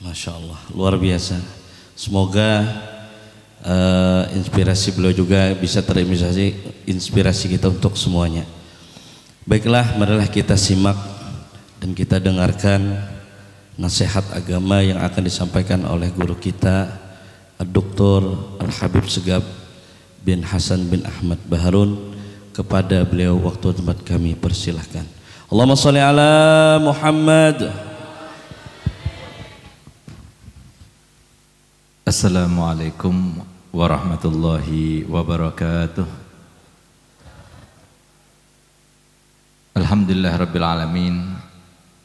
Masya Allah, luar biasa. Semoga inspirasi beliau juga bisa inspirasi kita untuk semuanya. Baiklah, marilah kita simak dan kita dengarkan nasihat agama yang akan disampaikan oleh guru kita Dr. Al-Habib Segaf bin Hasan bin Ahmad Baharun. Kepada beliau waktu tempat kami persilahkan. Allahumma sholli ala Muhammad. Assalamualaikum warahmatullahi wabarakatuh. Alhamdulillah rabbil alamin.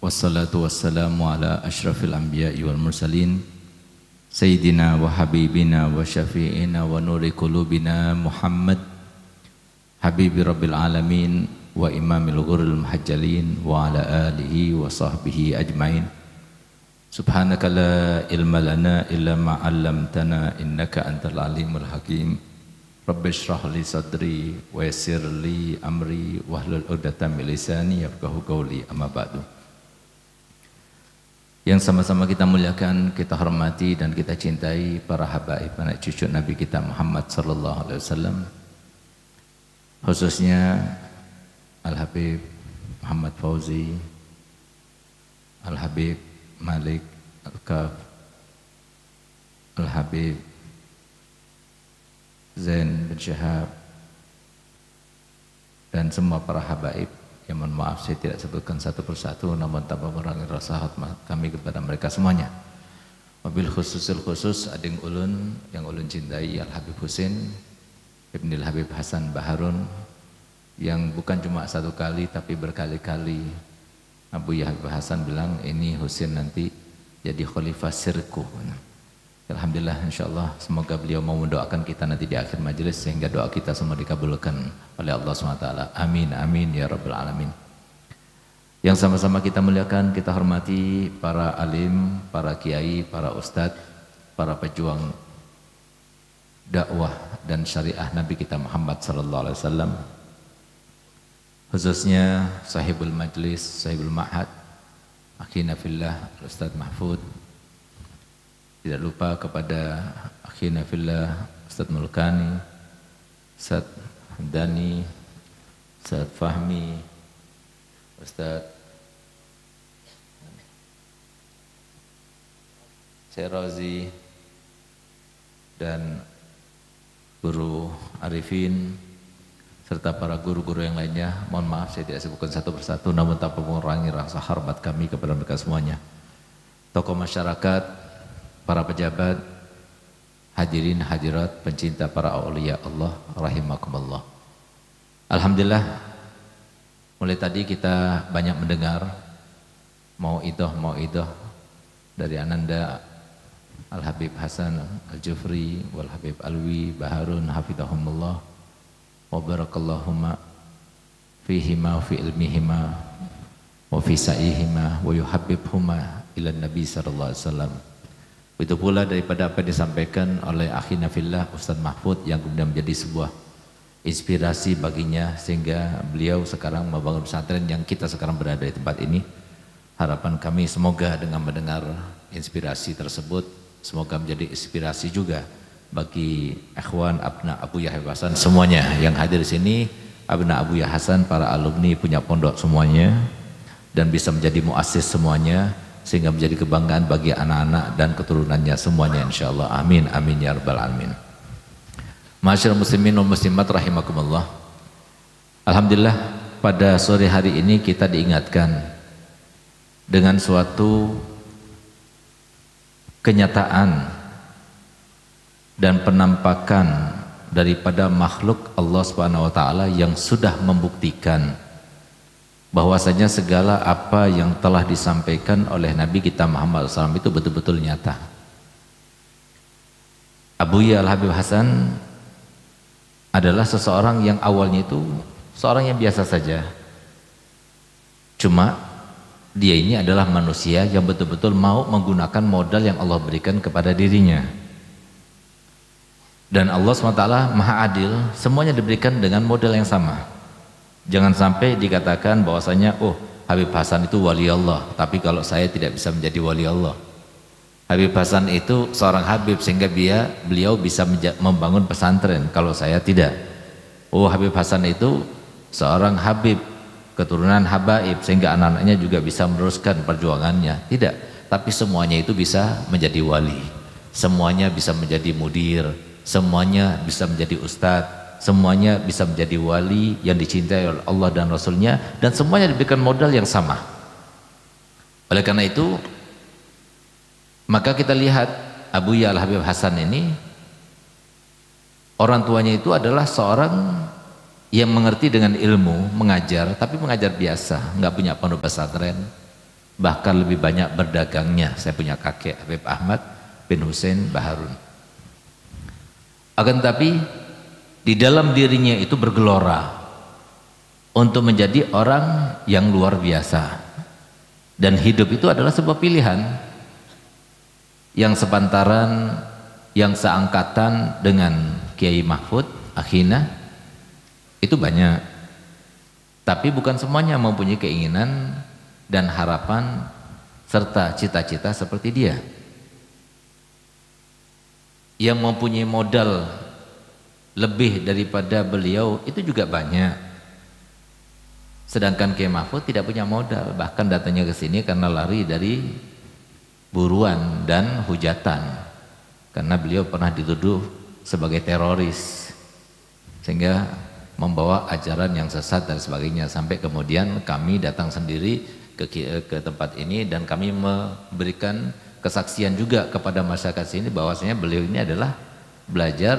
Wassalatu wassalamu ala ashrafil anbiya'i wal mursalin Sayyidina wa habibina wa syafi'ina wa nuri qulubina Muhammad Habibi rabbil alamin wa imamil ghurril muhajjalin wa ala alihi wa sahbihi ajmain. Subhanaka la ilma lana illa ma 'allamtana innaka antal alimul hakim. Rabbi shrah li sadri wa yassir li amri wahlul 'uqdatam min lisani yafqahu qawli, amma ba'du. Yang sama-sama kita muliakan, kita hormati dan kita cintai para habaib anak cucu Nabi kita Muhammad sallallahu alaihi wasallam, khususnya Al-Habib Muhammad Fauzi, Al-Habib Malik Al-Kaf, Al-Habib Zain bin Syahab, dan semua para habaib yang mohon maaf saya tidak sebutkan satu persatu, namun tanpa mengurangi rasa hormat kami kepada mereka semuanya. Wabil khususul khusus ading ulun yang ulun cintai Al-Habib Husin Ibnil Habib Hasan Baharun, yang bukan cuma satu kali tapi berkali-kali Abu Habib Hasan bilang ini Husin nanti jadi khalifah sirku. Alhamdulillah, insyaallah semoga beliau mau mendoakan kita nanti di akhir majelis sehingga doa kita semua dikabulkan oleh Allah SWT. Amin amin ya rabbal alamin. Yang sama-sama kita muliakan, kita hormati para alim, para kiai, para ustadz, para pejuang dakwah dan syariah Nabi kita Muhammad sallallahu alaihi wasallam, khususnya sahibul majlis, sahibul ma'had, akhina fillah Ustaz Mahfud. Tidak lupa kepada akhina fillah Ustaz Mulkani, Ustaz Hamdani, Ustaz Fahmi, Ustaz Syarazi, dan Guru Arifin, serta para guru-guru yang lainnya. Mohon maaf saya tidak sebutkan satu persatu, namun tanpa mengurangi rasa hormat kami kepada mereka semuanya. Tokoh masyarakat, para pejabat, hadirin hadirat, pencinta para aulia Allah rahimakumullah. Alhamdulillah, mulai tadi kita banyak mendengar mau'idah dari Ananda Al-Habib Hasan Al-Jufri wal Habib Alwi Baharun hafidhahumullah wa barakallahumma fihima wa fi ilmihima wa fi sa'ihima wa yuhabbibhuma ila Nabi sallallahu alaihi wasallam. Itu pula daripada apa yang disampaikan oleh akhina fillah Ustaz Mahfud yang kemudian menjadi sebuah inspirasi baginya sehingga beliau sekarang membangun pesantren yang kita sekarang berada di tempat ini. Harapan kami semoga dengan mendengar inspirasi tersebut semoga menjadi inspirasi juga bagi ikhwan abna Abu Yahya Hasan semuanya yang hadir di sini, abna Abu Yahya Hasan, para alumni punya pondok semuanya, dan bisa menjadi muassis semuanya sehingga menjadi kebanggaan bagi anak-anak dan keturunannya semuanya insyaallah. Amin amin ya rabbal alamin. Masyaallah muslimin wal muslimat rahimakumullah. Alhamdulillah, pada sore hari ini kita diingatkan dengan suatu kenyataan dan penampakan daripada makhluk Allah Subhanahu wa taala yang sudah membuktikan bahwasanya segala apa yang telah disampaikan oleh Nabi kita Muhammad SAW itu betul-betul nyata. Abu Yahya Al-Habib Hasan adalah seseorang yang awalnya itu seorang yang biasa saja, cuma dia ini adalah manusia yang betul-betul mau menggunakan modal yang Allah berikan kepada dirinya. Dan Allah SWT maha adil, semuanya diberikan dengan modal yang sama. Jangan sampai dikatakan bahwasanya oh Habib Hasan itu wali Allah, tapi kalau saya tidak bisa menjadi wali Allah. Habib Hasan itu seorang Habib sehingga beliau bisa membangun pesantren, kalau saya tidak. Oh, Habib Hasan itu seorang Habib keturunan habaib sehingga anak-anaknya juga bisa meneruskan perjuangannya. Tidak, tapi semuanya itu bisa menjadi wali, semuanya bisa menjadi mudir, semuanya bisa menjadi ustadz, semuanya bisa menjadi wali yang dicintai oleh Allah dan Rasulnya, dan semuanya diberikan modal yang sama. Oleh karena itu, maka kita lihat Abuya Al-Habib Hasan ini, orang tuanya itu adalah seorang yang mengerti dengan ilmu, mengajar, tapi mengajar biasa, nggak punya pondok pesantren, bahkan lebih banyak berdagangnya. Saya punya kakek Habib Ahmad bin Hussein Baharun. Akan tapi di dalam dirinya itu bergelora untuk menjadi orang yang luar biasa, dan hidup itu adalah sebuah pilihan. Yang sepantaran, yang seangkatan dengan Kiai Mahfud akhina itu banyak, tapi bukan semuanya mempunyai keinginan dan harapan serta cita-cita seperti dia. Yang mempunyai modal lebih daripada beliau itu juga banyak, sedangkan Kiai Mahfud tidak punya modal, bahkan datangnya ke sini karena lari dari buruan dan hujatan, karena beliau pernah dituduh sebagai teroris sehingga membawa ajaran yang sesat dan sebagainya, sampai kemudian kami datang sendiri ke tempat ini dan kami memberikan kesaksian juga kepada masyarakat sini bahwasanya beliau ini adalah belajar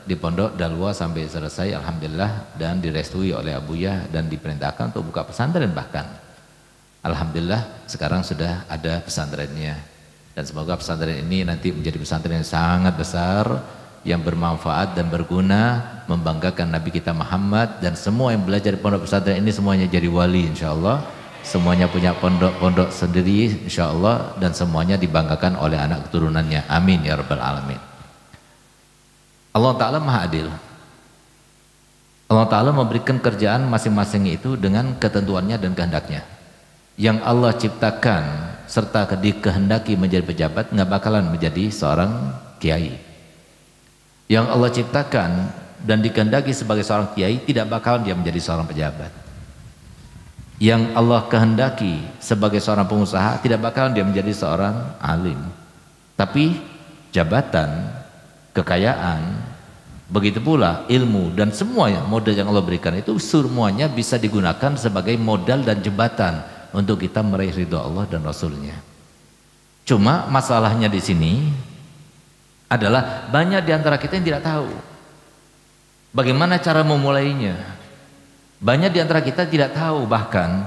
di Pondok Dalwa sampai selesai, alhamdulillah, dan direstui oleh Abuya dan diperintahkan untuk buka pesantren. Bahkan alhamdulillah sekarang sudah ada pesantrennya. Dan semoga pesantren ini nanti menjadi pesantren yang sangat besar, yang bermanfaat dan berguna, membanggakan Nabi kita Muhammad, dan semua yang belajar di pondok pesantren ini semuanya jadi wali insyaallah, semuanya punya pondok-pondok sendiri insyaallah, dan semuanya dibanggakan oleh anak keturunannya. Amin ya rabbal alamin. Allah Ta'ala maha adil. Allah Ta'ala memberikan kerjaan masing-masing itu dengan ketentuannya dan kehendaknya. Yang Allah ciptakan serta dikehendaki menjadi pejabat nggak bakalan menjadi seorang kiai. Yang Allah ciptakan dan dikehendaki sebagai seorang kiai tidak bakalan dia menjadi seorang pejabat. Yang Allah kehendaki sebagai seorang pengusaha tidak bakalan dia menjadi seorang alim. Tapi jabatan, kekayaan, begitu pula ilmu dan semuanya modal yang Allah berikan itu semuanya bisa digunakan sebagai modal dan jembatan untuk kita meraih ridho Allah dan Rasulnya. Cuma masalahnya di sini adalah banyak di antara kita yang tidak tahu bagaimana cara memulainya. Banyak di antara kita tidak tahu bahkan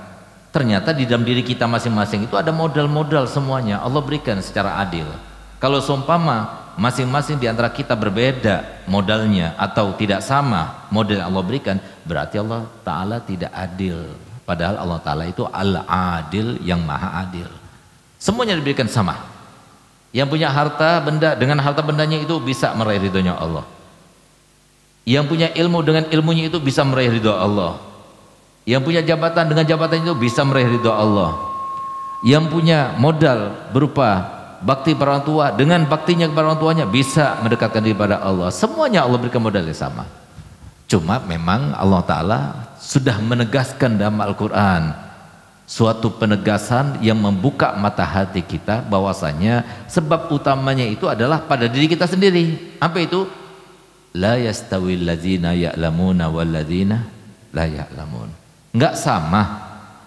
ternyata di dalam diri kita masing-masing itu ada modal-modal, semuanya Allah berikan secara adil. Kalau seumpama masing-masing di antara kita berbeda modalnya atau tidak sama model yang Allah berikan, berarti Allah Ta'ala tidak adil. Padahal Allah Ta'ala itu Al-Adil, yang maha adil. Semuanya diberikan sama. Yang punya harta benda, dengan harta bendanya itu bisa meraih ridhonya Allah. Yang punya ilmu, dengan ilmunya itu bisa meraih ridho Allah. Yang punya jabatan, dengan jabatan itu bisa meraih ridho Allah. Yang punya modal berupa bakti para orang tua, dengan baktinya kepada orang tuanya bisa mendekatkan diri kepada Allah. Semuanya Allah berikan modal yang sama. Cuma memang Allah Ta'ala sudah menegaskan dalam Al-Quran suatu penegasan yang membuka mata hati kita bahwasanya sebab utamanya itu adalah pada diri kita sendiri. Apa itu? La yastawil ladzina ya'lamuna wal ladzina la ya'lamun. Enggak sama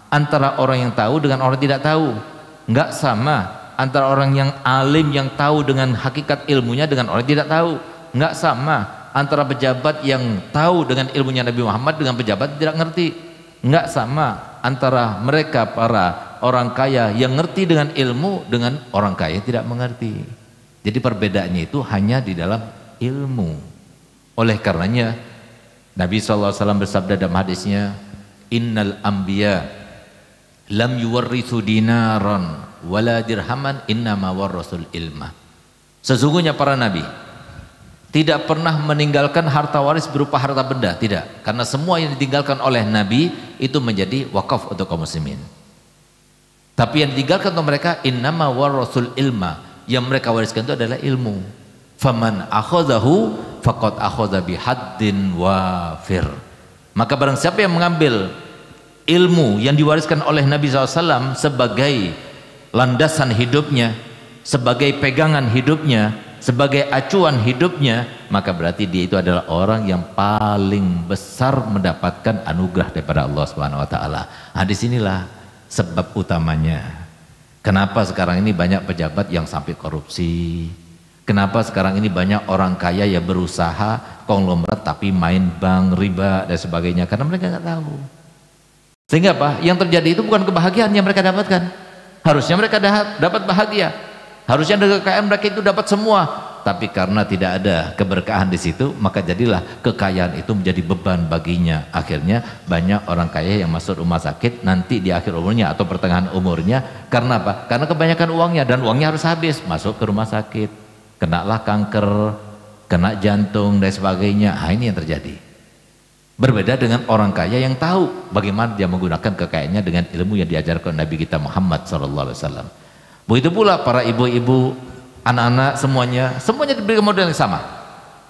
antara orang yang tahu dengan orang yang tidak tahu. Enggak sama antara orang yang alim yang tahu dengan hakikat ilmunya dengan orang yang tidak tahu. Enggak sama antara pejabat yang tahu dengan ilmunya Nabi Muhammad dengan pejabat yang tidak ngerti. Enggak sama antara mereka para orang kaya yang ngerti dengan ilmu dengan orang kaya yang tidak mengerti. Jadi perbedaannya itu hanya di dalam ilmu. Oleh karenanya Nabi SAW bersabda dalam hadisnya, innal anbiya lam yuwarrithu dinaran wala dirhaman innama warrasul ilma. Sesungguhnya para nabi tidak pernah meninggalkan harta waris berupa harta benda, tidak, karena semua yang ditinggalkan oleh nabi itu menjadi wakaf untuk kaum muslimin. Tapi yang ditinggalkan untuk mereka innama warrasul ilma, yang mereka wariskan itu adalah ilmu. Faman akhadhahu faqad akhadha bihaddin wafir. Maka barang siapa yang mengambil ilmu yang diwariskan oleh Nabi SAW sebagai landasan hidupnya, sebagai pegangan hidupnya, sebagai acuan hidupnya, maka berarti dia itu adalah orang yang paling besar mendapatkan anugerah daripada Allah Subhanahu wa taala. Nah, disinilah sebab utamanya. Kenapa sekarang ini banyak pejabat yang sampai korupsi? Kenapa sekarang ini banyak orang kaya yang berusaha konglomerat tapi main bank, riba dan sebagainya? Karena mereka nggak tahu. Sehingga apa? Yang terjadi itu bukan kebahagiaan yang mereka dapatkan. Harusnya mereka dapat bahagia. Harusnya dari kekayaan mereka itu dapat semua. Tapi karena tidak ada keberkahan di situ, maka jadilah kekayaan itu menjadi beban baginya. Akhirnya banyak orang kaya yang masuk rumah sakit nanti di akhir umurnya atau pertengahan umurnya. Karena apa? Karena kebanyakan uangnya, dan uangnya harus habis. Masuk ke rumah sakit, kenalah kanker, kena jantung dan sebagainya. Nah, ini yang terjadi. Berbeda dengan orang kaya yang tahu bagaimana dia menggunakan kekayaannya dengan ilmu yang diajarkan Nabi kita Muhammad SAW. Begitu pula para ibu-ibu, anak-anak, semuanya diberikan model yang sama.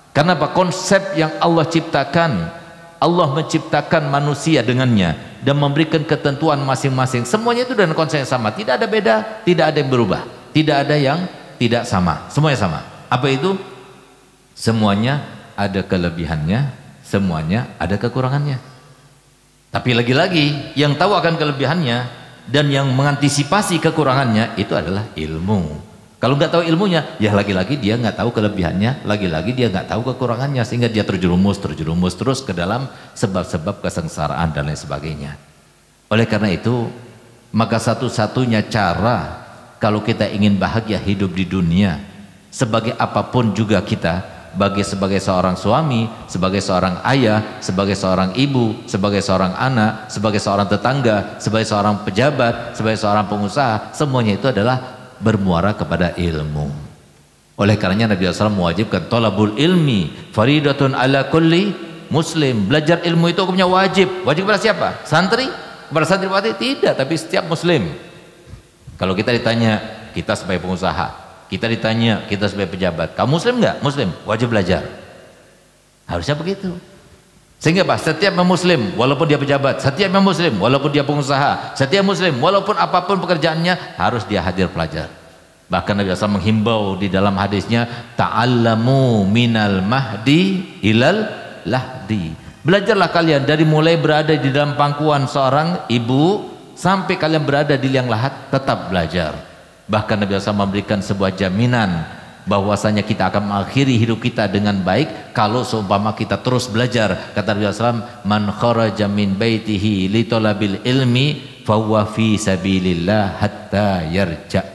Karena apa? Konsep yang Allah ciptakan, Allah menciptakan manusia dengannya dan memberikan ketentuan masing-masing. Semuanya itu dengan konsep yang sama, tidak ada beda, tidak ada yang berubah, tidak ada yang tidak sama, semuanya sama. Apa itu? Semuanya ada kelebihannya, semuanya ada kekurangannya. Tapi lagi-lagi yang tahu akan kelebihannya dan yang mengantisipasi kekurangannya itu adalah ilmu. Kalau nggak tahu ilmunya, ya lagi-lagi dia nggak tahu kelebihannya, lagi-lagi dia nggak tahu kekurangannya, sehingga dia terjerumus terus ke dalam sebab-sebab kesengsaraan dan lain sebagainya. Oleh karena itu, maka satu-satunya cara kalau kita ingin bahagia hidup di dunia, sebagai apapun juga kita, sebagai seorang suami, sebagai seorang ayah, sebagai seorang ibu, sebagai seorang anak, sebagai seorang tetangga, sebagai seorang pejabat, sebagai seorang pengusaha, semuanya itu adalah bermuara kepada ilmu. Oleh karenanya Nabi SAW mewajibkan thalabul ilmi faridatun ala kulli muslim. Belajar ilmu itu hukumnya wajib. Wajib kepada siapa? Santri? Kepada santriwati? Tidak, tapi setiap muslim. Kalau kita ditanya, kita sebagai pengusaha, kita ditanya, kita sebagai pejabat, kamu muslim nggak? Muslim, wajib belajar. Harusnya begitu. Sehingga Pak, setiap muslim, walaupun dia pejabat, setiap muslim, walaupun dia pengusaha, setiap muslim, walaupun apapun pekerjaannya, harus dia hadir belajar. Bahkan Nabi SAW menghimbau di dalam hadisnya, ta'allamu minal mahdi ilal lahdi. Belajarlah kalian dari mulai berada di dalam pangkuan seorang ibu sampai kalian berada di liang lahat, tetap belajar. Bahkan Nabi SAW memberikan sebuah jaminan bahwasanya kita akan mengakhiri hidup kita dengan baik kalau seumpama kita terus belajar. Kata Nabi SAW, man kharaja min baitihi li talabil ilmi fahuwa fi sabilillah hatta yarja.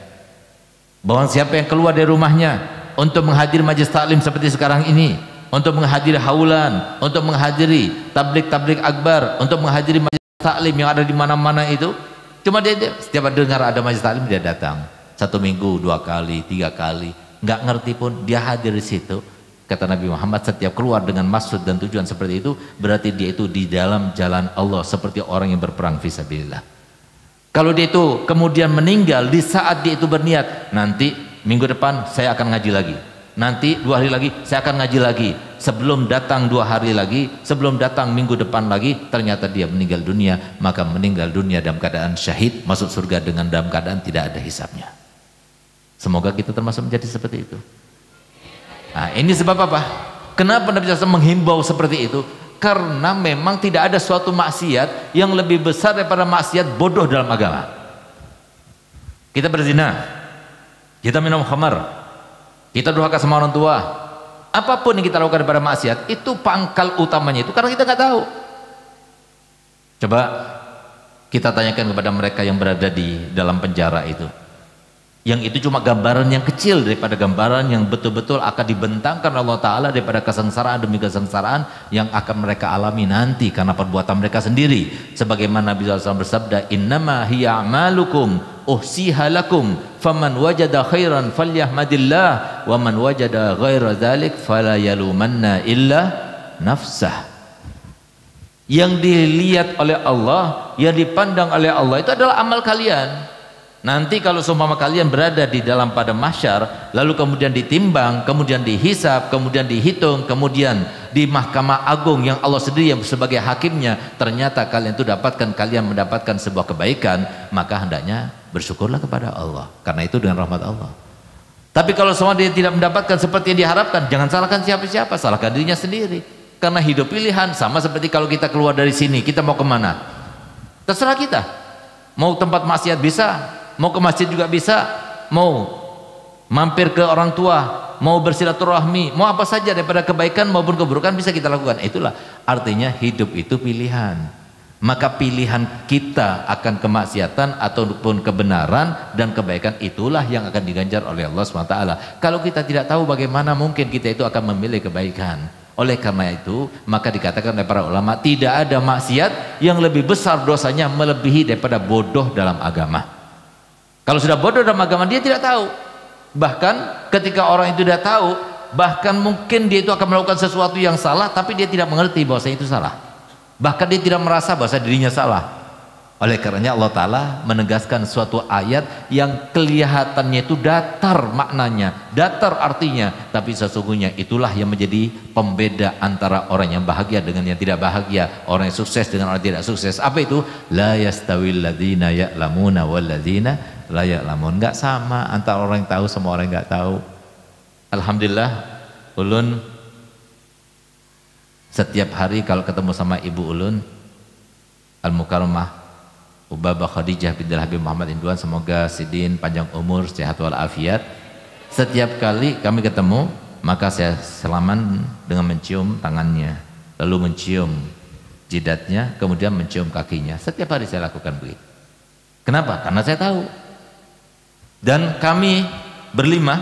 Bahwa siapa yang keluar dari rumahnya untuk menghadiri majelis taklim seperti sekarang ini, untuk menghadiri haulan, untuk menghadiri tablik akbar, untuk menghadiri majelis taklim yang ada di mana-mana itu, cuma dia setiap dengar ada majelis taklim dia datang. 1 minggu, 2 kali, 3 kali, nggak ngerti pun dia hadir di situ. Kata Nabi Muhammad, setiap keluar dengan maksud dan tujuan seperti itu, berarti dia itu di dalam jalan Allah seperti orang yang berperang fisabilillah. Kalau dia itu kemudian meninggal di saat dia itu berniat, nanti minggu depan saya akan ngaji lagi, nanti 2 hari lagi saya akan ngaji lagi, sebelum datang 2 hari lagi, sebelum datang minggu depan lagi, ternyata dia meninggal dunia, maka meninggal dunia dalam keadaan syahid, masuk surga dengan dalam keadaan tidak ada hisabnya. Semoga kita termasuk menjadi seperti itu. Nah, ini sebab apa? Kenapa Nabi SAW menghimbau seperti itu? Karena memang tidak ada suatu maksiat yang lebih besar daripada maksiat bodoh dalam agama. Kita berzina, kita minum khamar, kita durhaka sama orang tua, apapun yang kita lakukan daripada maksiat, itu pangkal utamanya itu karena kita nggak tahu. Coba kita tanyakan kepada mereka yang berada di dalam penjara itu, yang itu cuma gambaran yang kecil daripada gambaran yang betul-betul akan dibentangkan Allah Ta'ala daripada kesengsaraan demi kesengsaraan yang akan mereka alami nanti karena perbuatan mereka sendiri. Sebagaimana Nabi SAW bersabda, innama hiya a'malukum uhsiha lakum faman wajada khairan falyahmadillah wa man wajada ghaira dzalik fala yalumanna illa nafsah. Yang dilihat oleh Allah, yang dipandang oleh Allah itu adalah amal kalian. Nanti kalau seumpama kalian berada di dalam padang mahsyar, lalu kemudian ditimbang, kemudian dihisab, kemudian dihitung, kemudian di Mahkamah Agung yang Allah sendiri yang sebagai hakimnya, ternyata kalian mendapatkan sebuah kebaikan, maka hendaknya bersyukurlah kepada Allah, karena itu dengan rahmat Allah. Tapi kalau semua dia tidak mendapatkan seperti yang diharapkan, jangan salahkan siapa-siapa, salahkan dirinya sendiri. Karena hidup pilihan, sama seperti kalau kita keluar dari sini, kita mau kemana? Terserah kita. Mau tempat maksiat bisa, mau ke masjid juga bisa, mau mampir ke orang tua, mau bersilaturahmi, mau apa saja daripada kebaikan maupun keburukan bisa kita lakukan. Itulah artinya hidup itu pilihan. Maka pilihan kita akan kemaksiatan ataupun kebenaran dan kebaikan, itulah yang akan diganjar oleh Allah SWT. Kalau kita tidak tahu, bagaimana mungkin kita itu akan memilih kebaikan? Oleh karena itu, maka dikatakan oleh para ulama, tidak ada maksiat yang lebih besar dosanya melebihi daripada bodoh dalam agama. Kalau sudah bodoh dalam agama, dia tidak tahu. Bahkan ketika orang itu tidak tahu, bahkan mungkin dia itu akan melakukan sesuatu yang salah, tapi dia tidak mengerti bahwasanya itu salah. Bahkan dia tidak merasa bahwa dirinya salah. Oleh karenanya Allah Ta'ala menegaskan suatu ayat yang kelihatannya itu datar maknanya, datar artinya, tapi sesungguhnya itulah yang menjadi pembeda antara orang yang bahagia dengan yang tidak bahagia, orang yang sukses dengan orang yang tidak sukses. Apa itu? La yastawil ladzina ya'lamuna wal ladzina la ya'lamun. Enggak sama antara orang yang tahu sama orang yang enggak tahu. Alhamdulillah, ulun setiap hari kalau ketemu sama ibu ulun Al-Mukarramah Ubabah Khadijah binti Habib Muhammad Indwan, semoga sidin panjang umur, sehat walafiat. Setiap kali kami ketemu, maka saya salaman dengan mencium tangannya, lalu mencium jidatnya, kemudian mencium kakinya. Setiap hari saya lakukan begitu. Kenapa? Karena saya tahu. Dan kami berlima,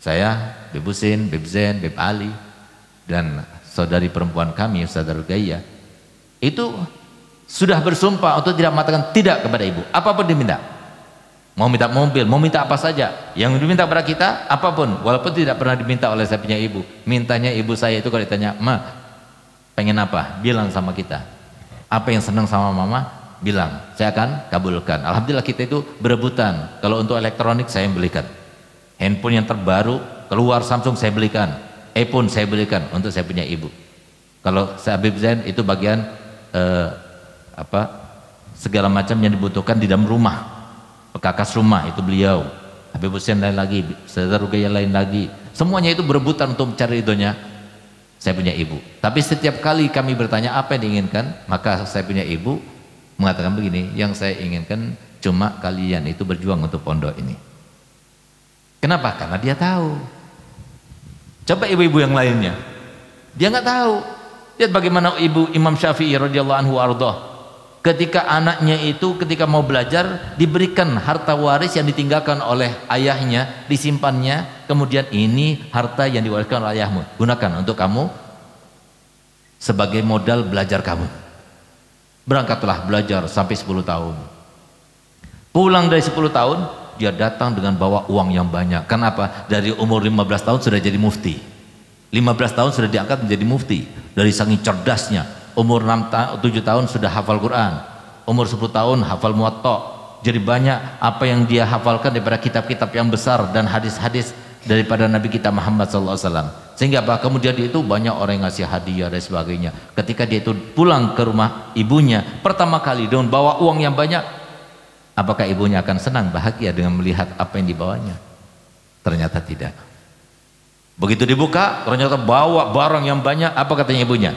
saya, Bib Husin, Bib Zain, Bib Ali, dan saudari perempuan kami Ustazah Ruqayyah, itu sudah bersumpah untuk tidak mengatakan tidak kepada ibu, apapun diminta. Mau minta mobil, mau minta apa saja yang diminta kepada kita, apapun, walaupun tidak pernah diminta oleh saya punya ibu. Mintanya ibu saya itu kalau ditanya, "Ma, pengen apa?" Bilang sama kita. Apa yang senang sama mama, bilang, saya akan kabulkan. Alhamdulillah kita itu berebutan. Kalau untuk elektronik saya yang belikan, handphone yang terbaru keluar Samsung saya belikan, iPhone saya belikan untuk saya punya ibu. Kalau saya Habib Zain itu bagian segala macam yang dibutuhkan di dalam rumah, pekakas rumah itu beliau. Habib Husin lain lagi, Ustazah Ruqayyah lain lagi, semuanya itu berebutan untuk mencari ridhonya saya punya ibu. Tapi setiap kali kami bertanya apa yang diinginkan, maka saya punya ibu mengatakan begini, yang saya inginkan cuma kalian itu berjuang untuk pondok ini. Kenapa? Karena dia tahu. Coba ibu-ibu yang lainnya, dia nggak tahu. Lihat bagaimana ibu Imam Syafi'i radhiyallahu anhu ardhah, ketika anaknya itu ketika mau belajar diberikan harta waris yang ditinggalkan oleh ayahnya, disimpannya, kemudian ini harta yang diwariskan oleh ayahmu, gunakan untuk kamu sebagai modal belajar kamu. Berangkatlah belajar sampai 10 tahun. Pulang dari 10 tahun dia datang dengan bawa uang yang banyak. Kenapa? Dari umur 15 tahun sudah jadi mufti, 15 tahun sudah diangkat menjadi mufti. Dari saking cerdasnya, umur 7 tahun sudah hafal Quran, umur 10 tahun hafal Muwatta. Jadi banyak apa yang dia hafalkan daripada kitab-kitab yang besar dan hadis-hadis daripada Nabi kita Muhammad SAW. Sehingga apa? Kemudian dia itu banyak orang yang ngasih hadiah dan sebagainya. Ketika dia itu pulang ke rumah ibunya pertama kali dengan bawa uang yang banyak, apakah ibunya akan senang, bahagia dengan melihat apa yang dibawanya? Ternyata tidak. Begitu dibuka, ternyata bawa barang yang banyak. Apa katanya ibunya?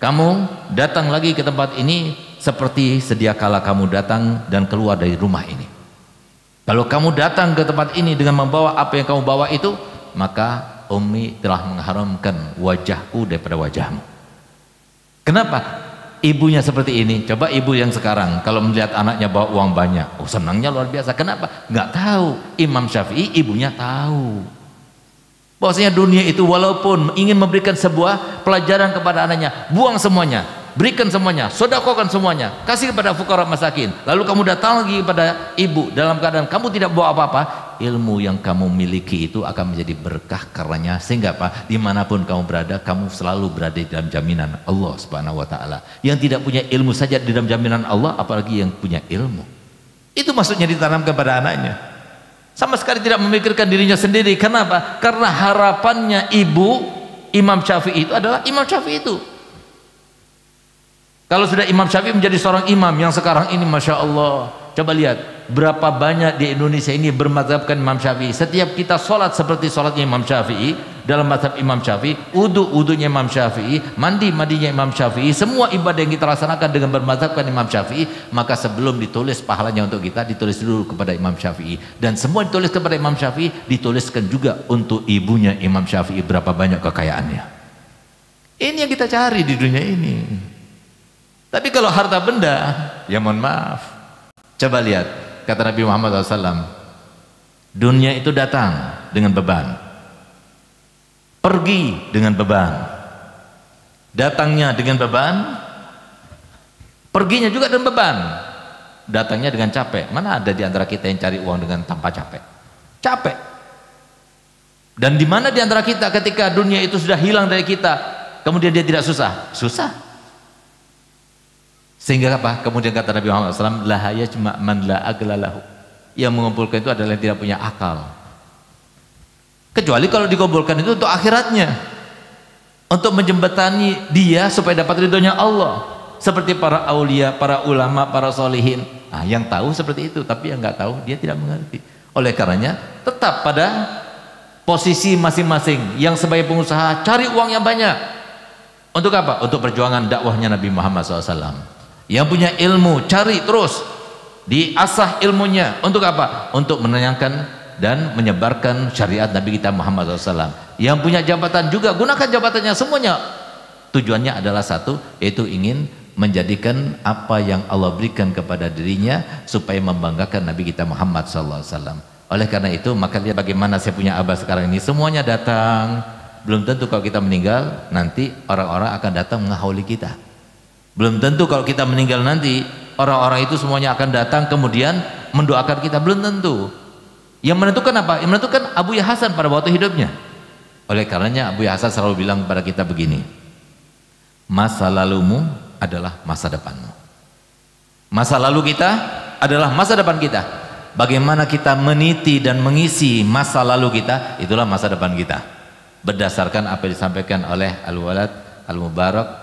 Kamu datang lagi ke tempat ini seperti sedia kala kamu datang dan keluar dari rumah ini. Kalau kamu datang ke tempat ini dengan membawa apa yang kamu bawa itu, maka Umi telah mengharamkan wajahku daripada wajahmu. Kenapa? Ibunya seperti ini. Coba ibu yang sekarang kalau melihat anaknya bawa uang banyak, oh senangnya luar biasa. Kenapa? Nggak tahu. Imam Syafi'i ibunya tahu bahwasanya dunia itu walaupun ingin memberikan sebuah pelajaran kepada anaknya, buang semuanya, berikan semuanya, sedekahkan semuanya, kasih kepada fuqara masakin. Lalu kamu datang lagi kepada ibu dalam keadaan kamu tidak bawa apa-apa, ilmu yang kamu miliki itu akan menjadi berkah karenanya. Sehingga apa? Dimanapun kamu berada, kamu selalu berada di dalam jaminan Allah Subhanahu wa ta'ala. Yang tidak punya ilmu saja di dalam jaminan Allah, apalagi yang punya ilmu. Itu maksudnya ditanamkan pada anaknya. Sama sekali tidak memikirkan dirinya sendiri. Kenapa? Karena harapannya ibu Imam Syafi'i itu adalah Imam Syafi'i itu. Kalau sudah Imam Syafi'i menjadi seorang imam yang sekarang ini Masya Allah, coba lihat berapa banyak di Indonesia ini bermadzhabkan Imam Syafi'i. Setiap kita sholat seperti sholatnya Imam Syafi'i, dalam mazhab Imam Syafi'i, wudunya Imam Syafi'i, mandinya Imam Syafi'i, semua ibadah yang kita laksanakan dengan bermadzhabkan Imam Syafi'i, maka sebelum ditulis pahalanya untuk kita, ditulis dulu kepada Imam Syafi'i. Dan semua ditulis kepada Imam Syafi'i, dituliskan juga untuk ibunya Imam Syafi'i berapa banyak kekayaannya. Ini yang kita cari di dunia ini. Tapi kalau harta benda, ya mohon maaf. Coba lihat, kata Nabi Muhammad SAW, dunia itu datang dengan beban, pergi dengan beban. Datangnya dengan beban, perginya juga dengan beban. Datangnya dengan capek. Mana ada di antara kita yang cari uang dengan tanpa capek? Capek. Dan di mana di antara kita ketika dunia itu sudah hilang dari kita, kemudian dia tidak susah? Susah. Sehingga apa? Kemudian kata Nabi Muhammad SAW, lahaya cuma man la aglalahu. Yang mengumpulkan itu adalah yang tidak punya akal. Kecuali kalau dikumpulkan itu untuk akhiratnya, untuk menjembatani dia supaya dapat ridhonya Allah. Seperti para aulia, para ulama, para solihin. Nah, yang tahu seperti itu, tapi yang nggak tahu dia tidak mengerti. Oleh karenanya tetap pada posisi masing-masing. Yang sebagai pengusaha cari uang yang banyak. Untuk apa? Untuk perjuangan dakwahnya Nabi Muhammad SAW. Yang punya ilmu cari terus, diasah ilmunya. Untuk apa? Untuk menanyakan dan menyebarkan syariat Nabi kita Muhammad SAW. Yang punya jabatan juga gunakan jabatannya. Semuanya tujuannya adalah satu, yaitu ingin menjadikan apa yang Allah berikan kepada dirinya supaya membanggakan Nabi kita Muhammad SAW. Oleh karena itu, maka lihat bagaimana saya punya abah sekarang ini, semuanya datang. Belum tentu kalau kita meninggal nanti orang-orang akan datang menghauli kita. Belum tentu kalau kita meninggal nanti orang-orang itu semuanya akan datang kemudian mendoakan kita. Belum tentu. Yang menentukan apa? Yang menentukan Abu Yahya Hasan pada waktu hidupnya. Oleh karenanya Abu Yahya Hasan selalu bilang kepada kita begini, masa lalumu adalah masa depanmu. Masa lalu kita adalah masa depan kita. Bagaimana kita meniti dan mengisi masa lalu kita, itulah masa depan kita. Berdasarkan apa yang disampaikan oleh Al-Walad Al-Mubarak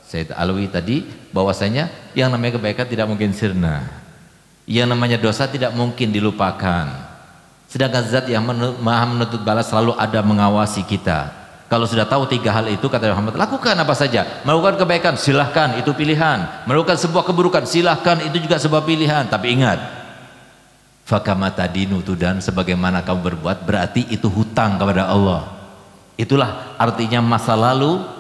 Sayyid Alwi tadi, bahwasanya yang namanya kebaikan tidak mungkin sirna, yang namanya dosa tidak mungkin dilupakan, sedangkan zat yang maha menuntut balas selalu ada mengawasi kita. Kalau sudah tahu tiga hal itu, kata Muhammad, lakukan apa saja. Melakukan kebaikan silahkan, itu pilihan. Melakukan sebuah keburukan silahkan, itu juga sebuah pilihan. Tapi ingat, fakama tadinu tudan, sebagaimana kamu berbuat, berarti itu hutang kepada Allah. Itulah artinya masa lalu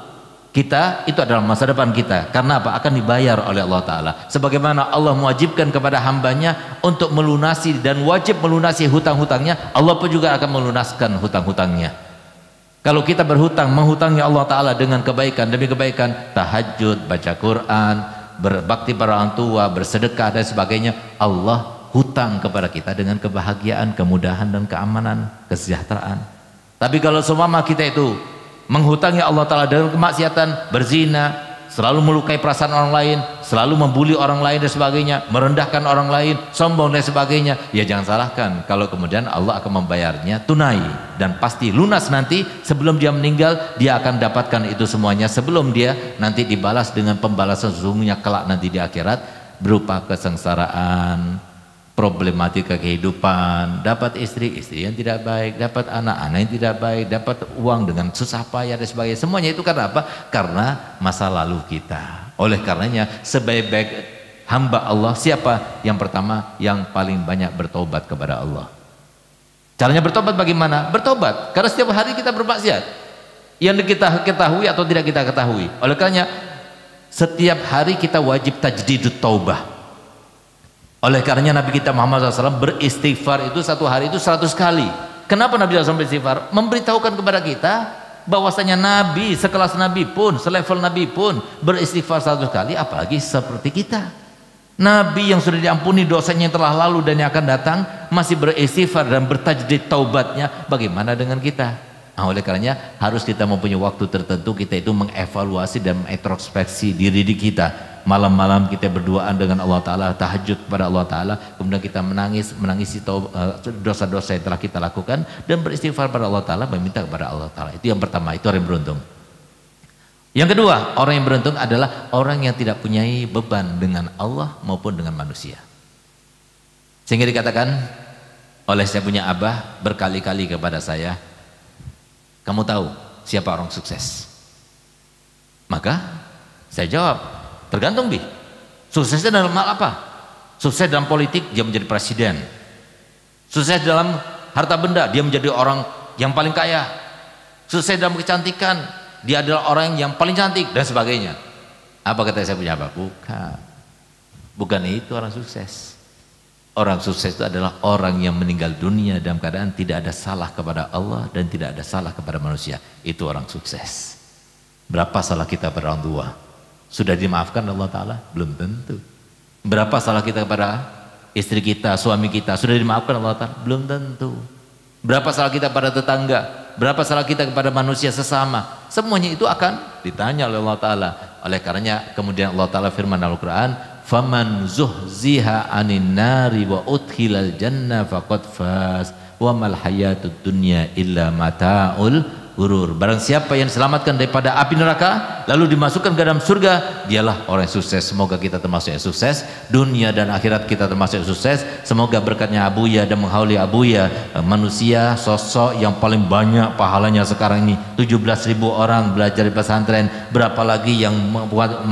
kita itu adalah masa depan kita. Karena apa? Akan dibayar oleh Allah Ta'ala. Sebagaimana Allah mewajibkan kepada hambanya untuk melunasi dan wajib melunasi hutang-hutangnya, Allah pun juga akan melunaskan hutang-hutangnya. Kalau kita berhutang, menghutangi Allah Ta'ala dengan kebaikan demi kebaikan, tahajud, baca Quran, berbakti pada orang tua, bersedekah dan sebagainya, Allah hutang kepada kita dengan kebahagiaan, kemudahan dan keamanan, kesejahteraan. Tapi kalau seumpama kita itu menghutangi Allah Ta'ala dengan kemaksiatan, berzina, selalu melukai perasaan orang lain, selalu membuli orang lain dan sebagainya, merendahkan orang lain, sombong dan sebagainya, ya jangan salahkan kalau kemudian Allah akan membayarnya tunai dan pasti lunas nanti. Sebelum dia meninggal, dia akan dapatkan itu semuanya sebelum dia nanti dibalas dengan pembalasan sesungguhnya kelak nanti di akhirat, berupa kesengsaraan, problematika kehidupan, dapat istri yang tidak baik, dapat anak-anak yang tidak baik, dapat uang dengan susah payah dan sebagainya. Semuanya itu karena apa? Karena masa lalu kita. Oleh karenanya sebaik-baik hamba Allah siapa? Yang pertama, yang paling banyak bertobat kepada Allah. Caranya bertobat bagaimana? Bertobat karena setiap hari kita bermaksiat, yang kita ketahui atau tidak kita ketahui. Oleh karenanya setiap hari kita wajib tajdidut taubah. Oleh karenanya Nabi kita Muhammad SAW beristighfar itu satu hari itu 100 kali. Kenapa Nabi SAW beristighfar? Memberitahukan kepada kita bahwasanya Nabi sekelas Nabi pun, selevel Nabi pun beristighfar 100 kali, apalagi seperti kita. Nabi yang sudah diampuni dosanya yang telah lalu dan yang akan datang masih beristighfar dan bertajdid taubatnya, bagaimana dengan kita? Nah, oleh karenanya harus kita mempunyai waktu tertentu kita itu mengevaluasi dan mengintrospeksi diri kita. malam-malam kita berduaan dengan Allah Ta'ala, tahajud kepada Allah Ta'ala, kemudian kita menangisi dosa-dosa yang telah kita lakukan dan beristighfar pada Allah Ta'ala, meminta kepada Allah Ta'ala. Itu yang pertama, itu orang yang beruntung. Yang kedua, orang yang beruntung adalah orang yang tidak punya beban dengan Allah maupun dengan manusia. Sehingga dikatakan oleh saya punya abah berkali-kali kepada saya, kamu tahu siapa orang sukses? Maka saya jawab, tergantung Bi. Suksesnya dalam hal apa? Sukses dalam politik, dia menjadi presiden. Sukses dalam harta benda, dia menjadi orang yang paling kaya. Sukses dalam kecantikan, dia adalah orang yang paling cantik dan sebagainya. Apa kata saya punya abah? Bukan itu orang sukses. Orang sukses itu adalah orang yang meninggal dunia dalam keadaan tidak ada salah kepada Allah dan tidak ada salah kepada manusia. Itu orang sukses. Berapa salah kita pada orang tua? Sudah dimaafkan Allah Ta'ala? Belum tentu. Berapa salah kita kepada istri kita, suami kita? Sudah dimaafkan Allah Ta'ala? Belum tentu. Berapa salah kita pada tetangga? Berapa salah kita kepada manusia sesama? Semuanya itu akan ditanya oleh Allah Ta'ala. Oleh karenanya kemudian Allah Ta'ala firman dalam Al-Quran, faman zuhziha anin nari wa udkhilal jannah faqad faz wa mal hayatud dunya illa mata'ul ghurur. Barang siapa yang diselamatkan daripada api neraka lalu dimasukkan ke dalam surga, dialah orang yang sukses. Semoga kita termasuk yang sukses, dunia dan akhirat kita termasuk yang sukses. Semoga berkatnya Abuya dan menghauli Abuya, manusia sosok yang paling banyak pahalanya sekarang ini. 17.000 orang belajar di pesantren, berapa lagi yang membuat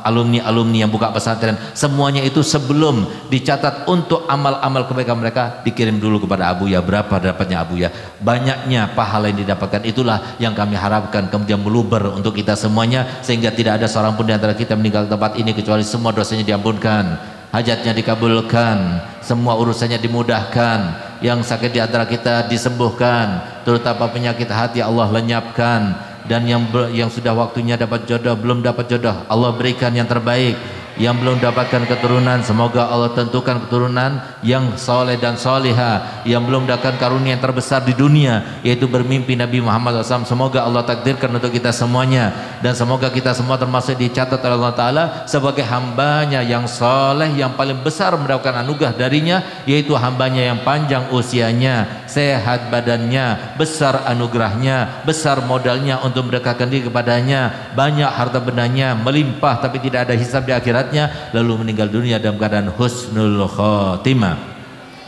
alumni yang buka pesantren. Semuanya itu sebelum dicatat untuk amal-amal kebaikan mereka dikirim dulu kepada Abuya. Berapa dapatnya Abuya? Banyaknya pahala yang didapatkan. Itulah yang kami harapkan kemudian meluber untuk kita semuanya, sehingga tidak ada seorang pun di antara kita meninggal tempat ini kecuali semua dosanya diampunkan, hajatnya dikabulkan, semua urusannya dimudahkan, yang sakit di antara kita disembuhkan, terutama penyakit hati Allah lenyapkan, dan yang sudah waktunya dapat jodoh belum dapat jodoh Allah berikan yang terbaik, yang belum dapatkan keturunan semoga Allah tentukan keturunan yang soleh dan soleha, yang belum mendapatkan karunia yang terbesar di dunia yaitu bermimpi Nabi Muhammad SAW, semoga Allah takdirkan untuk kita semuanya, dan semoga kita semua termasuk dicatat oleh Allah Ta'ala sebagai hambanya yang soleh, yang paling besar mendapatkan anugerah darinya, yaitu hambanya yang panjang usianya, sehat badannya, besar anugerahnya, besar modalnya untuk mendekatkan diri kepadanya, banyak harta bendanya, melimpah tapi tidak ada hisab di akhirat, lalu meninggal dunia dalam keadaan husnul khotimah,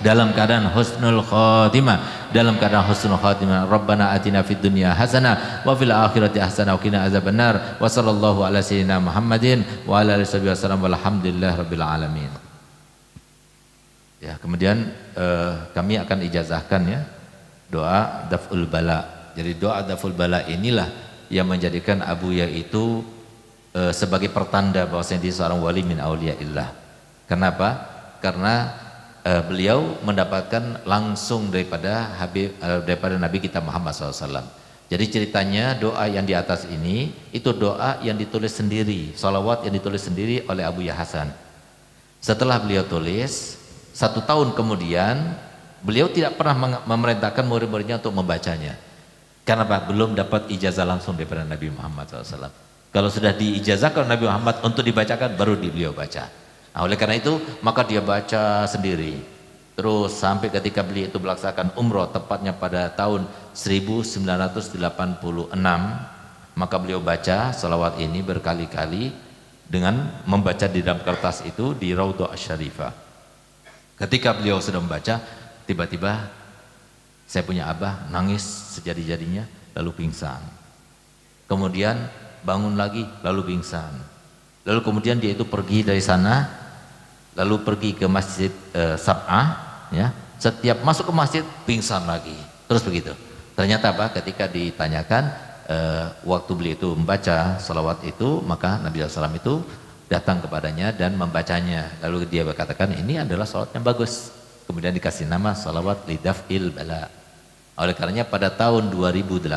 dalam keadaan husnul khotimah, dalam keadaan husnul khotimah. Rabbana atina fid dunya hasanah wa fil akhirati hasanah wa qina azabannar. Wa sallallahu ala sayyidina Muhammadin wa ala alihi wasallam walhamdulillahi rabbil alamin. Ya, kemudian kami akan ijazahkan ya doa daf'ul bala. Jadi doa daf'ul bala inilah yang menjadikan Abuya itu sebagai pertanda bahwasanya dia seorang wali min auliyaillah. Kenapa? Karena beliau mendapatkan langsung daripada Nabi kita Muhammad SAW. Jadi ceritanya doa yang di atas ini itu doa yang ditulis sendiri, salawat yang ditulis sendiri oleh Abuya Hasan. Setelah beliau tulis, 1 tahun kemudian beliau tidak pernah memerintahkan murid-muridnya untuk membacanya. Kenapa? Belum dapat ijazah langsung daripada Nabi Muhammad SAW. Kalau sudah diijazahkan Nabi Muhammad untuk dibacakan, baru beliau baca. Nah, oleh karena itu maka dia baca sendiri. Terus sampai ketika beliau itu melaksanakan umroh tepatnya pada tahun 1986, maka beliau baca salawat ini berkali-kali dengan membaca di dalam kertas itu di Raudhah Asy-Syarifah. Ketika beliau sudah membaca, tiba-tiba saya punya abah nangis sejadi-jadinya lalu pingsan. Kemudian bangun lagi lalu pingsan. Lalu kemudian dia itu pergi dari sana, lalu pergi ke masjid Sab'ah ya. Setiap masuk ke masjid pingsan lagi. Terus begitu. Ternyata apa? Ketika ditanyakan waktu beliau itu membaca salawat itu, maka Nabi SAW itu datang kepadanya dan membacanya. Lalu dia berkatakan ini adalah salawat yang bagus. Kemudian dikasih nama salawat lidaf'il bala. Oleh karenanya pada tahun 2008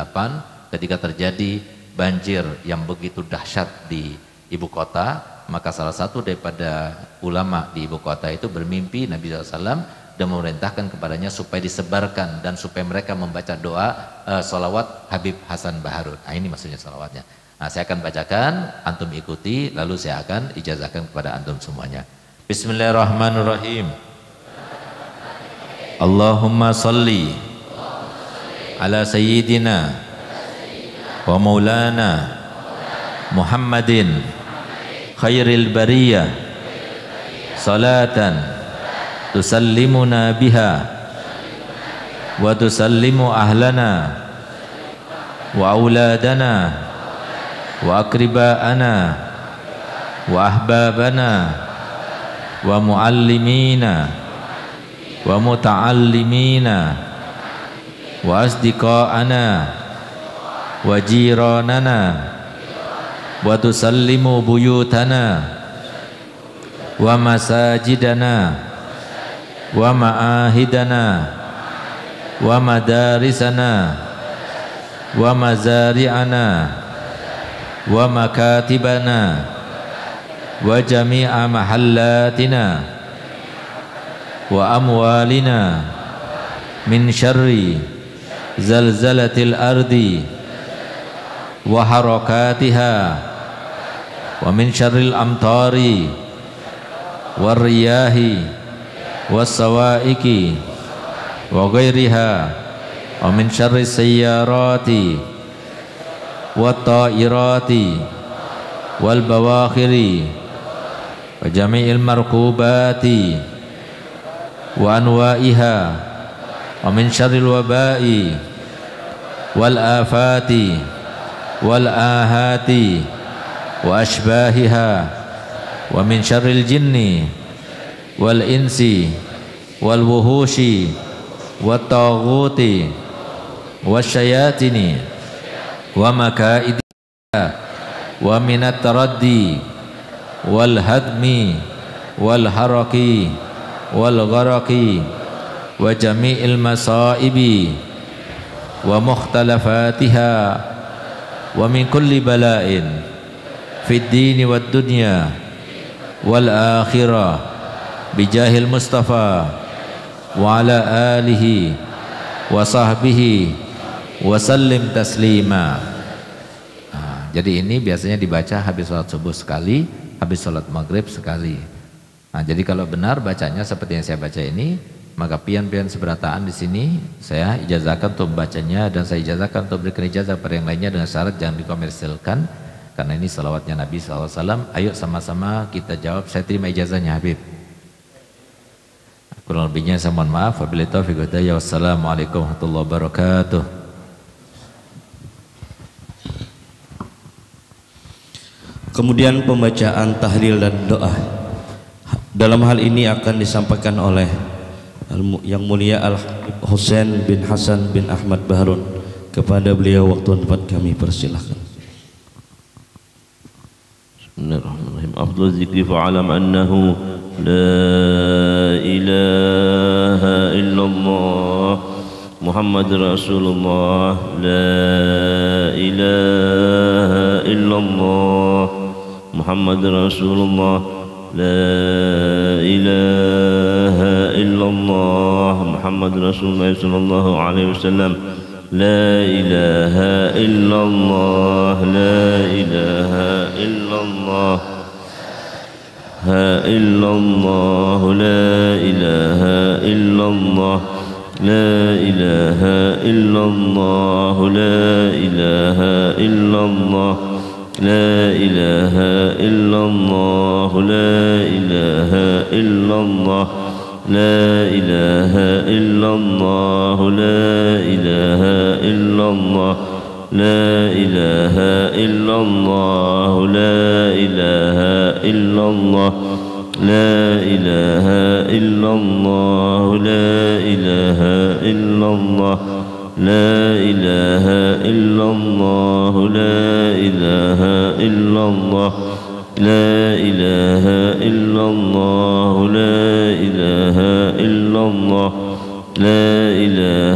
ketika terjadi banjir yang begitu dahsyat di ibu kota, maka salah satu daripada ulama di ibu kota itu bermimpi Nabi SAW dan memerintahkan kepadanya supaya disebarkan dan supaya mereka membaca doa salawat Habib Hasan Baharun. Nah, ini maksudnya salawatnya. Nah, saya akan bacakan, antum ikuti, lalu saya akan ijazahkan kepada antum semuanya. Bismillahirrahmanirrahim. Allahumma salli ala sayyidina wa maulana Muhammadin khairil bariyah salatan tusallimuna biha wa tusallimu ahlana wa auladana wa akriba'ana wa ahbabana wa muallimina wa muta'allimina wa asdiqa'ana wa jiranana wa tusallimu buyutana wa masajidana wa ma'ahidana wa madarisana wa mazari'ana wa makatibana wa jami'a mahallatina wa amwalina min syarri zalzalatil ardi wa harakatiha wa min syarril amtari war riyahi was sawaiki wa ghairiha wa min syarri sayyarati wat ta'irati wal bawakhiri wa jami'il markubati wa anwa'iha wa min syarril waba'i wal afati wal ahati wa ashbahiha wa min syarril jinni wal insi wal wuhushi wat taghuti wasyayatini wa makaidiha wa minat taraddi wal hadmi wal haraki wal gharaqi wa jami'il masaibi wa mukhtalafatiha wa min kulli bala'in fid dini wad dunya wal akhirah bijahil mustafa wa ala alihi wa sahbihi wa sallim taslima. Jadi ini biasanya dibaca habis sholat subuh sekali, habis sholat maghrib sekali. Nah, jadi kalau benar bacanya seperti yang saya baca ini, maka pian-pian seberataan di sini saya ijazahkan untuk membacanya, dan saya ijazahkan untuk berikan ijazah pada yang lainnya dengan syarat jangan dikomersilkan, karena ini salawatnya Nabi SAW. Ayo sama-sama kita jawab, saya terima ijazahnya Habib. Kurang lebihnya saya mohon maaf. Wabillahi taufiq wal hidayah. Wassalamualaikum warahmatullahi wabarakatuh. Kemudian pembacaan tahlil dan doa. Dalam hal ini akan disampaikan oleh Yang Mulia Al-Husain bin Hasan bin Ahmad Baharun. Kepada beliau waktu dan tempat kami persilahkan. Bismillahirrahmanirrahim. Afdhal zikri fa'alam annahu la ilaha illallah Muhammad Rasulullah, la ilaha illallah Muhammad Rasulullah, la ilaha illallah Muhammad Rasulullah sallallahu alaihi wasallam, la ilaha illallah, la ilaha illallah لا إلا الله لا إله إلا الله لا إله إلا الله لا إله إلا الله لا إله إلا الله لا إله إلا الله لا إله إلا الله لا إله إلا الله لا إله إلا الله لا إله إلا الله لا إله إلا الله لا إله إلا الله لا إله إلا الله لا إله إلا الله لا إله إلا الله لا إله إلا الله لا إله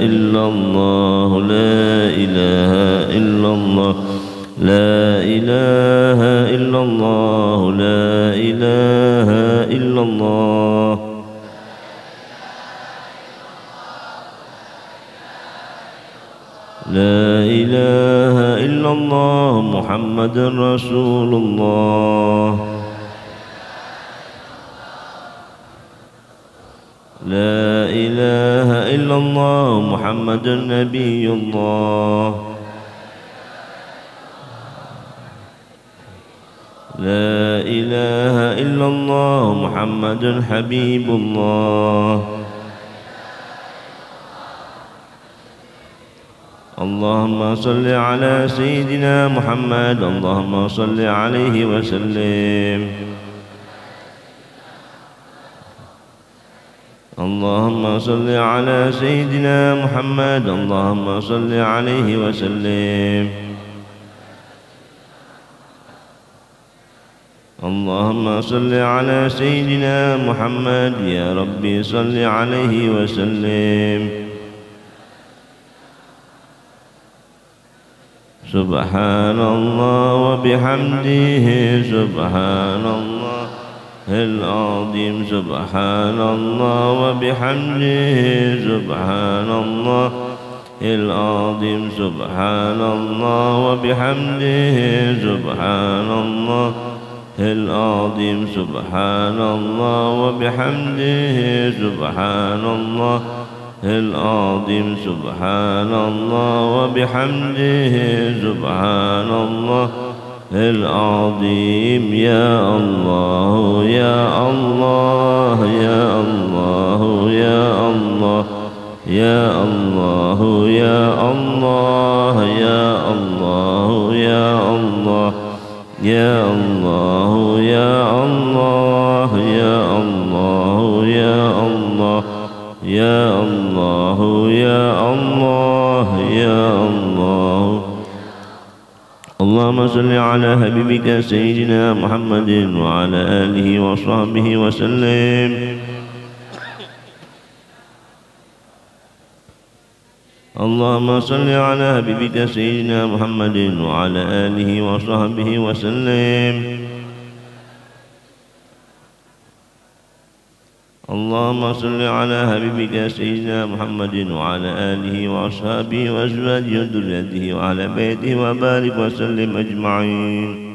إلا الله لا إله إلا الله لا إله إلا الله لا إله إلا الله لا إله إلا الله محمد رسول الله لا إله إلا الله محمد نبي الله لا إله إلا الله محمد حبيب الله اللهم صل على سيدنا محمد اللهم صل عليه وسلم اللهم صل على سيدنا محمد اللهم صل عليه وسلم اللهم صل على سيدنا محمد يا ربي صل عليه وسلم سبحان الله وبحمده سبحان الله العظيم سبحان الله وبحمده سبحان الله العظيم سبحان الله وبحمده سبحان الله العظيم سبحان الله وبحمده سبحان الله العظيم سبحان الله وبحمده سبحان الله العظيم يا الله يا الله يا الله يا الله يا الله يا الله يا الله يا الله يا الله يا الله يا الله يا الله يا الله يا الله يا الله اللهم صل على حبيبك سيدنا محمد وعلى آله وصحبه وسلم اللهم صل على حبيبك سيدنا محمد وعلى آله وصحبه وسلم اللهم صل على حبيبك سيدنا محمد وعلى آله وأصحابه وأزواجه وذريته وعلى بيته وبارك وسلم أجمعين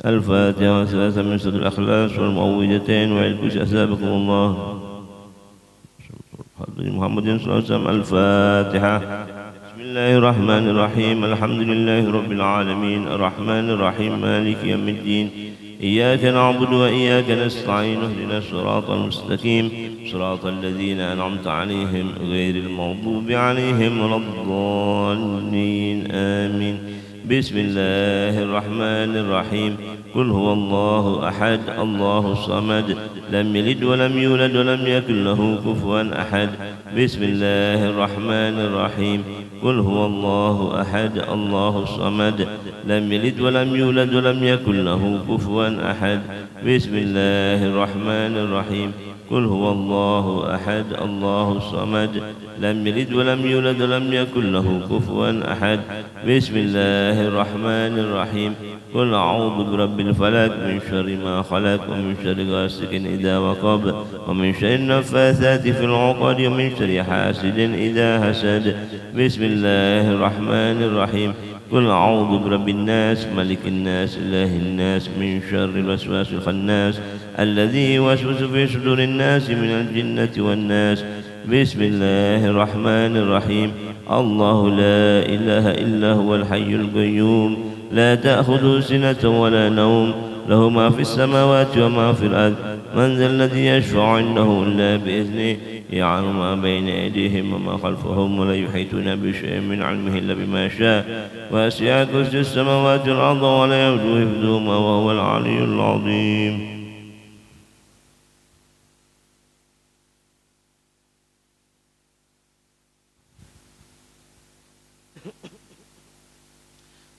الفاتحة وثلاثة من سورة الأخلاص والمعوذتين والكرسي أثابكم الله محمد صلى الله عليه وسلم الفاتحة بسم الله الرحمن الرحيم الحمد لله رب العالمين الرحمن الرحيم مالك يوم الدين إياك نعبد وإياك نستعين اهدنا الصراط المستقيم صراط الذين أنعمت عليهم غير المغضوب عليهم ولا الضالين آمين بسم الله الرحمن الرحيم قل هو الله أحد الله الصمد لم يلد ولم يولد ولم يكن له كفوا أحد بسم الله الرحمن الرحيم قل هو الله أحد الله الصمد لم يلد ولم يولد ولم يكن له كفوا أحد بسم الله الرحمن الرحيم قل هو الله أحد الله الصمد لم يلد ولم يولد ولم يكن له كفوا أحد بسم الله الرحمن الرحيم قل أعوذ برب الفلق من شر ما خلق ومن شر غاسق إذا وقب ومن شر النفاثات في العقد ومن شر حاسد إذا حسد بسم الله الرحمن الرحيم قل أعوذ برب الناس ملك الناس إله الناس من شر الوسواس الخناس الذي يوسوس في صدور الناس من الجنة والناس بسم الله الرحمن الرحيم الله لا إله إلا هو الحي القيوم لا تأخذه سنة ولا نوم له ما في السماوات وما في الأرض من ذا الذي يشفع عنده إلا بإذنه يعلم ما بين أيديهم وما خلفهم ولا يحيطون بشيء من علمه إلا بما شاء وسع كرسي السماوات والأرض ولا يؤوده حفظهما وهو العلي العظيم.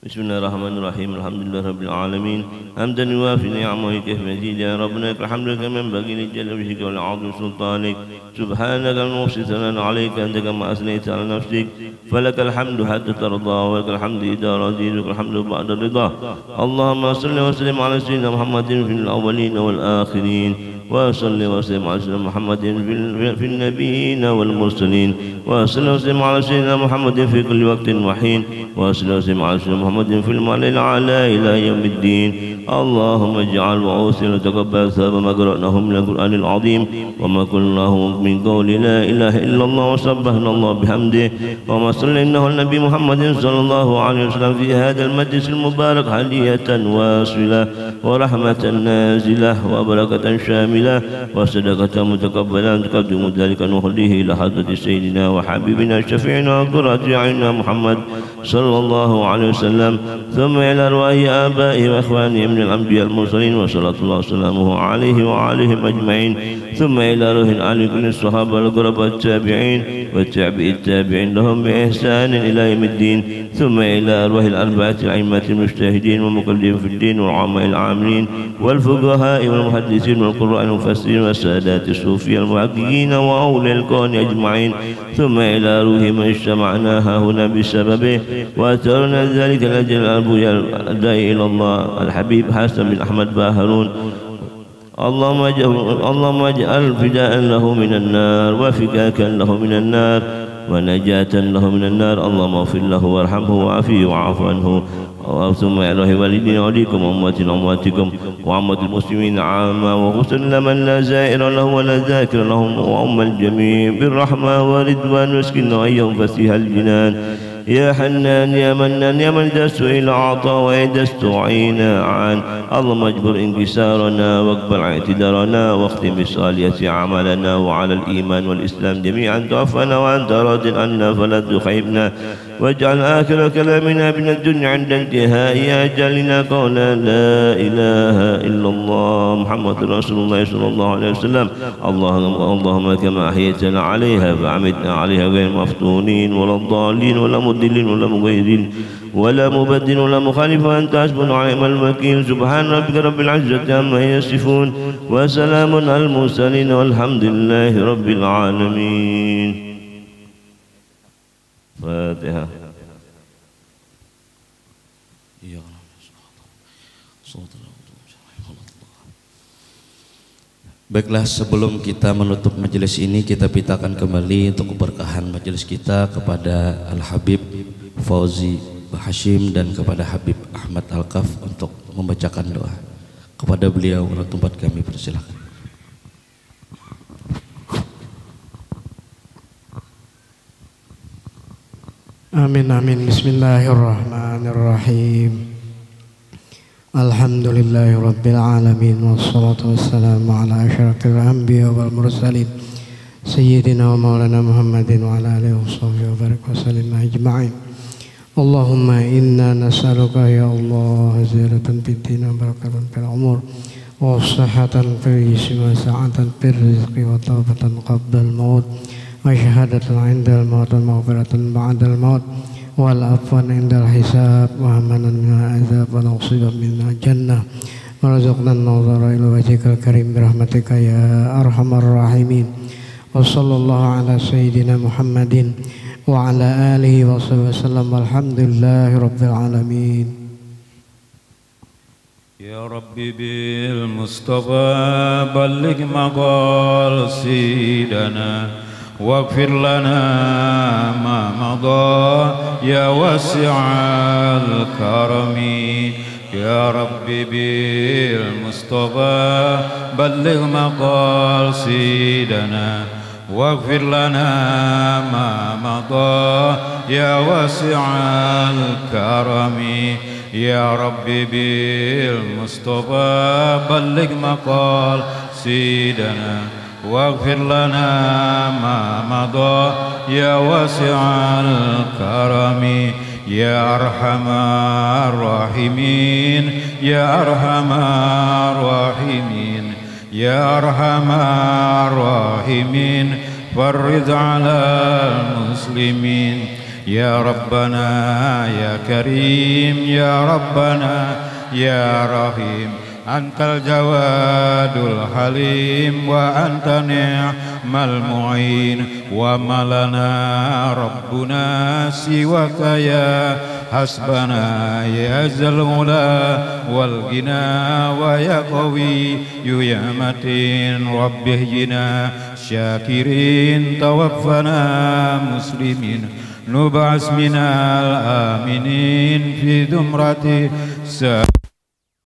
بسم الله الرحمن الرحيم الحمد لله رب العالمين حمدا يوافي نعمه كيف مزيد يا ربنا لك الحمد كما ينبغي لجل وجهك والعظيم سلطانك سبحانك المحسن ثناء عليك أنت كما أثنيت على نفسك فلك الحمد حتى ترضى ولك الحمد إذا رضيت ولك الحمد بعد الرضا اللهم صل وسلم على سيدنا محمد في الأولين والآخرين وصل وسلم على سيدنا محمد في النبيين والمرسلين وصل وسلم على سيدنا محمد في كل وقت وحين وصل وسلم على سيدنا محمد في المعنى الأعلى إلى يوم الدين اللهم اجعل وأوصل وتقبل ثواب ما قرأناه من القرآن العظيم وما قلناه من قول لا إله إلا الله وسبحنا الله بحمده وما صليناه النبي محمد صلى الله عليه وسلم في هذا المجلس المبارك هدية واصلة ورحمة نازلة وبركة شاملة وصدقة متقبلة تقدم ذلك نخليه إلى حضرة سيدنا وحبيبنا شفيعنا وقرة أعيننا محمد صلى الله عليه وسلم ثم إلى أرواح آبائه وإخوانه من الأنبياء المرسلين وصلاة الله وسلامه عليه وعليهم أجمعين ثم إلى روح آل كل الصحابة القرباء التابعين والتابعين التابعين لهم بإحسان إلى يوم الدين ثم إلى أرواح الأربعة الأئمة المجتهدين والمقلدين في الدين والعلماء العاملين والفقهاء والمحدثين والقراء المفسرين والسادات الصوفية المحققين وأولياء الكون أجمعين ثم إلى روح من اجتمعنا هنا بسببه وأترنا ذلك الأجل الداعي إلى الله الحبيب حسن بن أحمد باهرون اللهم اجعل فداء له من النار وفكاكا له من النار ونجاة له من النار اللهم اغفر له وارحمه وعافيه وعاف عنه ثم يا الله والدينا وليكم وأمواتنا وأمواتكم وعامة المسلمين عامة وخصوصا من لا زائر له ولا ذاكر لهم وأم الجميع بالرحمة والرضوان واسكننا وإياهم فسيح الجنان يا حنان يا منان يا من إذا سئل أعطى وإذا استعين عن اللهم اجبر انكسارنا واقبل اعتذارنا واختم بالصالحة عملنا وعلى الإيمان والإسلام جميعا توفنا وأنت راض عنا فلا تخيبنا واجعل آخر كلامنا من الدنيا عند انتهاء أجلنا قولا لا إله إلا الله محمد رسول الله صلى الله عليه وسلم اللهم كما أحييتنا عليها فأمتنا عليها غير مفتونين ولا ضالين ولا مضلين ولا مغيرين ولا مبدل ولا مخالف وأنت حسبنا ونعم الوكيل سبحان ربك رب العزة عما يصفون وسلام على المرسلين والحمد لله رب العالمين. فاتحة. Baiklah, sebelum kita menutup majelis ini, kita pitakan kembali untuk keberkahan majelis kita kepada Al-Habib Fauzi Hashim dan kepada Habib Ahmad Al-Kaf untuk membacakan doa. Kepada beliau, tempat kami persilakan. Amin amin. Bismillahirrahmanirrahim. Alhamdulillahi rabbil alamin wassalatu wassalamu ala asyrafil anbiya wal mursalin sayyidina wa maulana Muhammadin wa ala alihi washabbihi wa barik wa sallim ajma'in. Allahumma inna nas'aluka ya Allah ziyaratan fid din wa barakatan fil umur wa sihhatan fil jismi wa sa'atan fil rizqi wa tawbatan qabla al maut wa syahadatan 'inda al maut wa maghfiratan ba'da al maut wal afwan indal hisab wa amanan min azab wa nasiban min jannah wa razaqna an-nazara ila wajhikal karim bi rahmatika ya arhamar rahimin wa sallallahu ala sayyidina Muhammadin wa ala alihi wa sahbihi wasallam walhamdulillahi rabbil alamin. Ya Rabbi bil Mustafa balligh maqasidana واغفر لنا ما مضى يا واسع الكرم يا ربي بالمصطفى بلغ مقاصدنا واغفر لنا ما مضى يا واسع الكرم يا ربي بالمصطفى بلغ مقاصدنا واغفر لنا ما مضى يا واسع الكرم يا أرحم الراحمين يا أرحم الراحمين يا أرحم الراحمين فرج على المسلمين يا ربنا يا كريم يا ربنا يا رحيم أنت الجواد الحليم وأنت نعم المعين وما لنا ربنا سواك يا حسبنا يا ذا العلا والغنى ويا قوي يا متين رب اهدنا شاكرين توفنا مسلمين نبعث من الآمنين في زمرة